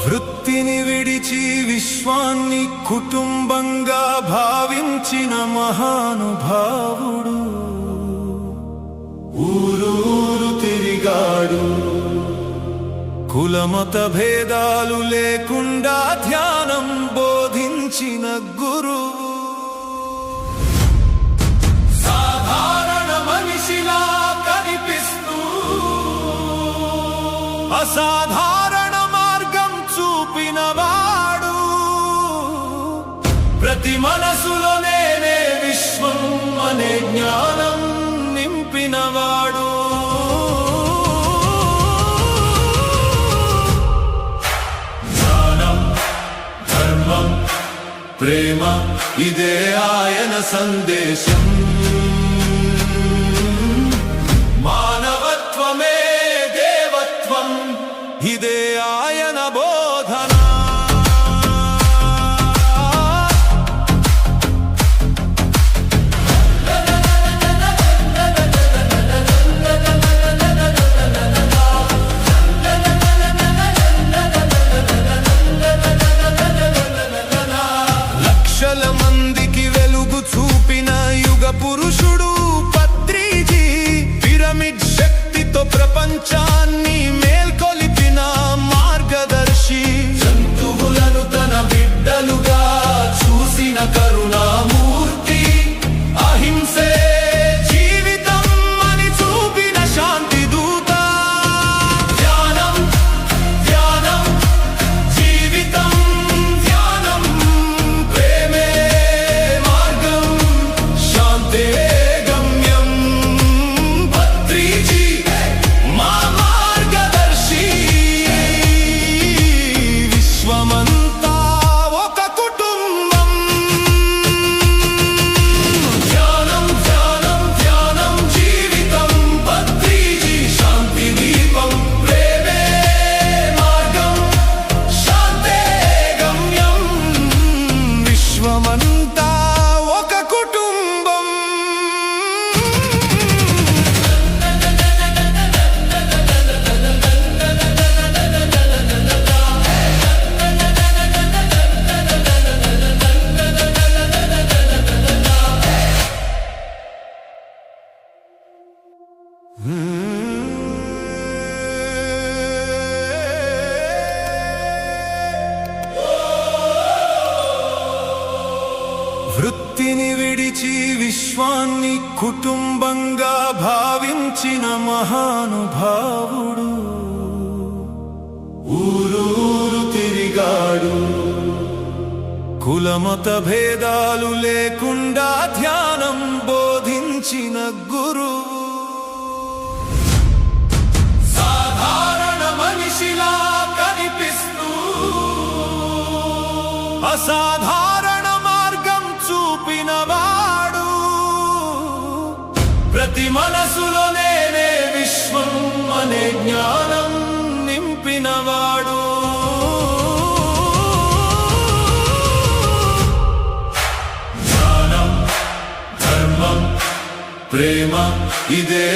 వృత్తిని విడిచి విశ్వాన్ని కుటుంబంగా భావించిన మహానుభావుడు ఊరూరు తిరిగాడు. కులమత భేదాలు లేకుండా ధ్యానం బోధించిన గురువు. సాధారణ మనిషిలా కనిపిస్తూ అసాధారణ మార్గం చూపినవాడు. ప్రతి మనసులో నేనే విశ్వం అనే జ్ఞానం నింపినవాడు. జ్ఞానం, ధర్మం, ప్రేమ ఇదే ఆయన సందేశం. మానవత్వమే దేవత్వం ఇదే ఆయన బోధన. లక్షల మందికి వెలుగు చూపిన యుగ పురుషుడు పత్రిజీ. పిరమిడ్ శక్తితో ప్రపంచాన్ని మేల్కొలిపిన మార్గదర్శి. జంతువులను తన బిడ్డలుగా చూసిన కరుణామూర్తి. అహింసే జీవితం అని చూపిన శాంతి దూత. ధ్యానం, ధ్యానం, జీవితం ధ్యానం. ప్రేమే మార్గం, శాంతే గమ్యం. పత్రిజీ మా మార్గదర్శి. విశ్వమంతా ఒక కుటుంబం. ధ్యానం, ధ్యానం, ధ్యానం, జీవితం. పత్రిజీ శాంతి దీపం. ప్రేమే మార్గం, శాంతే గమ్యం. విశ్వమంతా ఒక కుటుంబం. వృత్తిని విడిచి విశ్వాన్ని కుటుంబంగా భావించిన మహానుభావుడు ఊరూరు తిరిగాడు. కులమత భేదాలు లేకుండా ధ్యానం బోధించిన గురువు. సాధారణ మనిషిలా కనిపిస్తూ అసాధారణ మార్గం చూపినవాడు. ప్రతి మనసులో నేనే విశ్వం అనే జ్ఞానం నింపినవాడు. జ్ఞానం, ధర్మం, ప్రేమ ఇదే